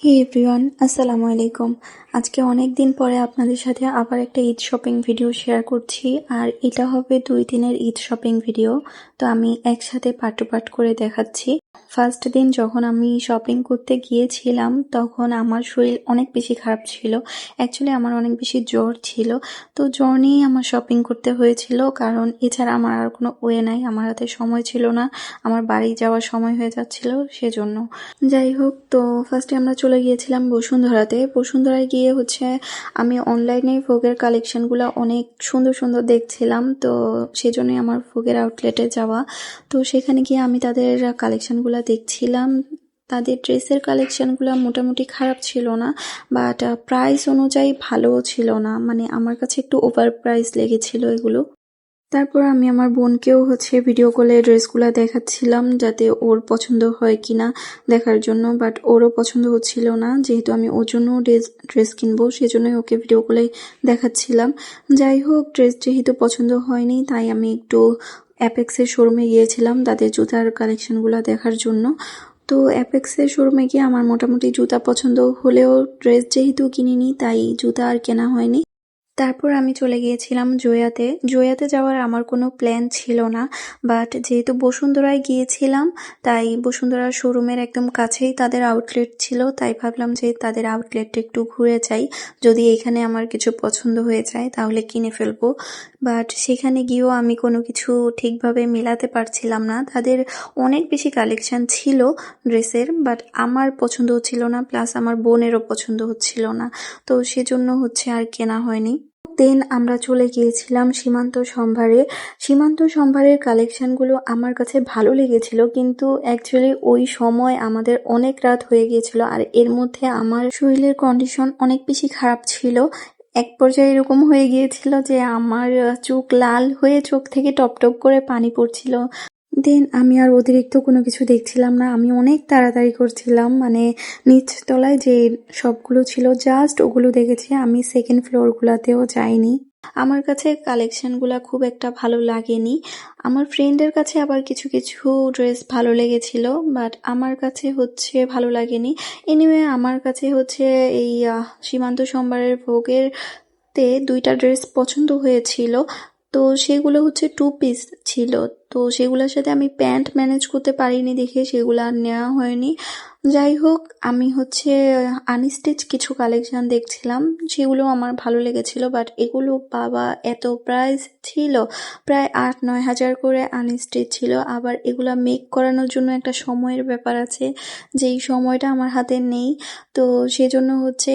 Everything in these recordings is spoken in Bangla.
হে এভরিওয়ান, আসসালামু আলাইকুম। আজকে অনেক দিন পরে আপনাদের সাথে আবার একটা ঈদ শপিং ভিডিও শেয়ার করছি। আর এটা হবে 2 দিনের ঈদ শপিং ভিডিও। তো আমি একসাথে পার্ট টু পার্ট করে দেখাচ্ছি। ফার্স্ট দিন যখন আমি শপিং করতে গিয়েছিলাম তখন আমার শরীর অনেক বেশি খারাপ ছিল। অ্যাকচুয়ালি আমার অনেক বেশি জ্বর ছিল। তো জ্বর নিয়েই আমার শপিং করতে হয়েছিল, কারণ এছাড়া আমার আর কোনো ওয়ে নাই, আমার হাতে সময় ছিল না, আমার বাড়ি যাওয়ার সময় হয়ে যাচ্ছিল সেজন্য। যাই হোক, তো ফার্স্টে আমরা চলে গিয়েছিলাম বসুন্ধরাতে। বসুন্ধরায় গিয়ে আমি অনলাইনে ভোগের কালেকশনগুলো অনেক সুন্দর সুন্দর দেখছিলাম, তো সেজন্যই আমার ভোগের আউটলেটে যাওয়া। তো সেখানে গিয়ে আমি তাদের কালেকশনগুলো দেখছিলাম। তাদের ড্রেসের কালেকশনগুলো মোটামুটি খারাপ ছিল না, বাট প্রাইস অনুযায়ী ভালোও ছিল না, মানে আমার কাছে একটু ওভার প্রাইস লেগেছিল এগুলো। তারপর আমি আমার বোনকেও ভিডিও কলে ড্রেসগুলো দেখাচ্ছিলাম যাতে ওর পছন্দ হয় কিনা দেখার জন্য, বাট ওরও পছন্দ হচ্ছিল না। যেহেতু আমি ওর জন্য ড্রেস কিনবো সেজন্যই ওকে ভিডিও কলে দেখাচ্ছিলাম। যাই হোক, ড্রেস যেহেতু পছন্দ হয়নি তাই আমি একটু অ্যাপেক্সের শোরুমে গিয়েছিলাম তাদের জুতার কালেকশনগুলো দেখার জন্য। তো অ্যাপেক্সের শোরুমে গিয়ে আমার মোটামুটি জুতা পছন্দ হলেও ড্রেস যেহেতু কিনিনি তাই জুতা আর কেনা হয়নি। তারপর আমি চলে গিয়েছিলাম জয়াতে। জয়াতে যাওয়ার আমার কোনো প্ল্যান ছিল না, বাট যেহেতু বসুন্ধরায় গিয়েছিলাম তাই বসুন্ধরার শোরুমের একদম কাছেই তাদের আউটলেট ছিল, তাই ভাবলাম যে তাদের আউটলেটটা একটু ঘুরে যাই, যদি এখানে আমার কিছু পছন্দ হয়ে যায় তাহলে কিনে ফেলবো। বাট সেখানে গিয়েও আমি কোনো কিছু ঠিকভাবে মেলাতে পারছিলাম না। তাদের অনেক বেশি কালেকশন ছিল ড্রেসের, বাট আমার পছন্দ হচ্ছিল না, প্লাস আমার বোনেরও পছন্দ হচ্ছিল না, তো সেজন্য আর কেনা হয়নি। দেন আমরা চলে গিয়েছিলাম সীমান্ত সম্ভারে। সীমান্ত সম্ভারের কালেকশনগুলো আমার কাছে ভালো লেগেছিল, কিন্তু অ্যাকচুয়ালি ওই সময় আমাদের অনেক রাত হয়ে গিয়েছিল, আর এর মধ্যে আমার শরীরের কন্ডিশন অনেক বেশি খারাপ ছিল। এক পর্যায়ে এরকম হয়ে গিয়েছিল যে আমার চোখ লাল হয়ে চোখ থেকে টপ টপ করে পানি পড়ছিল। দেন আমি আর অতিরিক্ত কোনো কিছু দেখছিলাম না, আমি অনেক তাড়াতাড়ি করছিলাম, মানে নিচতলায় যে সবগুলো ছিল জাস্ট ওগুলো দেখেছি, আমি সেকেন্ড ফ্লোরগুলোতেও যাইনি। আমার কাছে কালেকশনগুলো খুব একটা ভালো লাগেনি। আমার ফ্রেন্ডের কাছে আবার কিছু কিছু ড্রেস ভালো লেগেছিল, বাট আমার কাছে ভালো লাগেনি। এনিওয়ে, আমার কাছে এই সীমান্ত সম্ভারের ভোগের তে 2টা ড্রেস পছন্দ হয়েছিল। তো সেগুলো 2 পিস ছিল, তো সেগুলোর সাথে আমি প্যান্ট ম্যানেজ করতে পারিনি দেখে সেগুলো আর নেওয়া হয়নি। যাই হোক, আমি আনস্টিচ কিছু কালেকশন দেখছিলাম, সেগুলো আমার ভালো লেগেছিল, বাট এগুলো বাবা এত প্রাইস ছিল, প্রায় 8-9 হাজার করে আনস্টিচ ছিল। আবার এগুলা মেক করানোর জন্য একটা সময়ের ব্যাপার আছে, যেই সময়টা আমার হাতে নেই। তো সেজন্য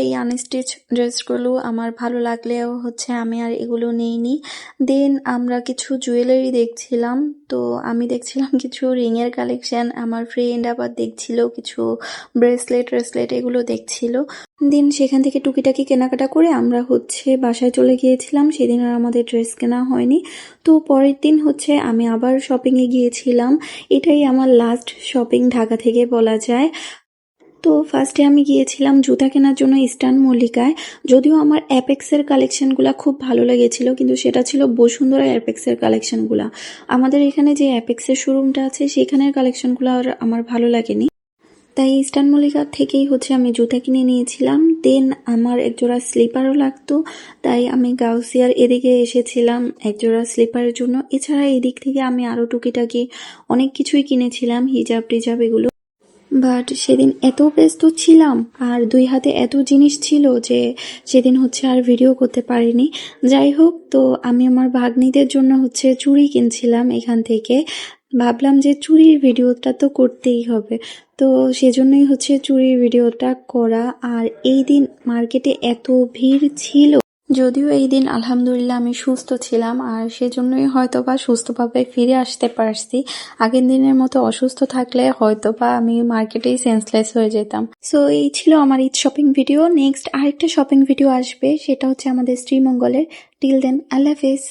এই আনস্টিচ ড্রেসগুলো আমার ভালো লাগলেও আমি আর এগুলো নেইনি। দেন আমরা কিছু জুয়েলারি দেখছিলাম, তো আমি দেখছিলাম কিছু রিংয়ের কালেকশন, আমার ফ্রেন্ড আবার দেখছিল কিছু ব্রেসলেট এগুলো দেখছিল। দিন সেখান থেকে টুকিটাকি কেনাকাটা করে আমরা বাসায় চলে গিয়েছিলাম। সেদিন আর আমাদের ড্রেস কেনা হয়নি। তো পরের দিন আমি আবার শপিংয়ে গিয়েছিলাম। এটাই আমার লাস্ট শপিং ঢাকা থেকে বলা যায়। তো ফার্স্টে আমি গিয়েছিলাম জুতা কেনার জন্য ইস্টার্ন মল্লিকায়। যদিও আমার অ্যাপেক্সের কালেকশনগুলো খুব ভালো লেগেছিল, কিন্তু সেটা ছিল বসুন্ধরা অ্যাপেক্সের কালেকশনগুলো। আমাদের এখানে যে অ্যাপেক্সের শোরুমটা আছে সেখানের কালেকশনগুলো আর আমার ভালো লাগেনি, তাই ইস্টার্ন মল্লিকা থেকেই আমি জুতা কিনে নিয়েছিলাম। দেন আমার একজোড়া স্লিপারও লাগতো, তাই আমি গাউসিয়ার এদিকে এসেছিলাম একজোড়া স্লিপারের জন্য। এছাড়া এদিক থেকে আমি আরও টুকিটাকি অনেক কিছুই কিনেছিলাম, হিজাব টিজাব এগুলো। বাট সেদিন এত ব্যস্ত ছিলাম আর 2 হাতে এত জিনিস ছিল যে সেদিন আর ভিডিও করতে পারিনি। যাই হোক, তো আমি আমার ভাগ্নিদের জন্য চুড়ি কিনছিলাম এখান থেকে। ভাবলাম যে চুড়ির ভিডিওটা তো করতেই হবে, তো সেজন্যই চুড়ির ভিডিওটা করা। আর এই দিন মার্কেটে এত ভিড় ছিল, যদিও এই দিন আলহামদুলিল্লাহ আমি সুস্থ ছিলাম, আর সেজন্যই হয়তোবা সুস্থভাবে ফিরে আসতে পারছি। আগের দিনের মতো অসুস্থ থাকলে হয়তোবা আমি মার্কেটেই সেন্সলেস হয়ে যেতাম। সো এই ছিল আমার ঈদ শপিং ভিডিও। নেক্সট আরেকটা শপিং ভিডিও আসবে, সেটা আমাদের শ্রীমঙ্গলের। টিল দেন, আল্লাহ হাফেজ।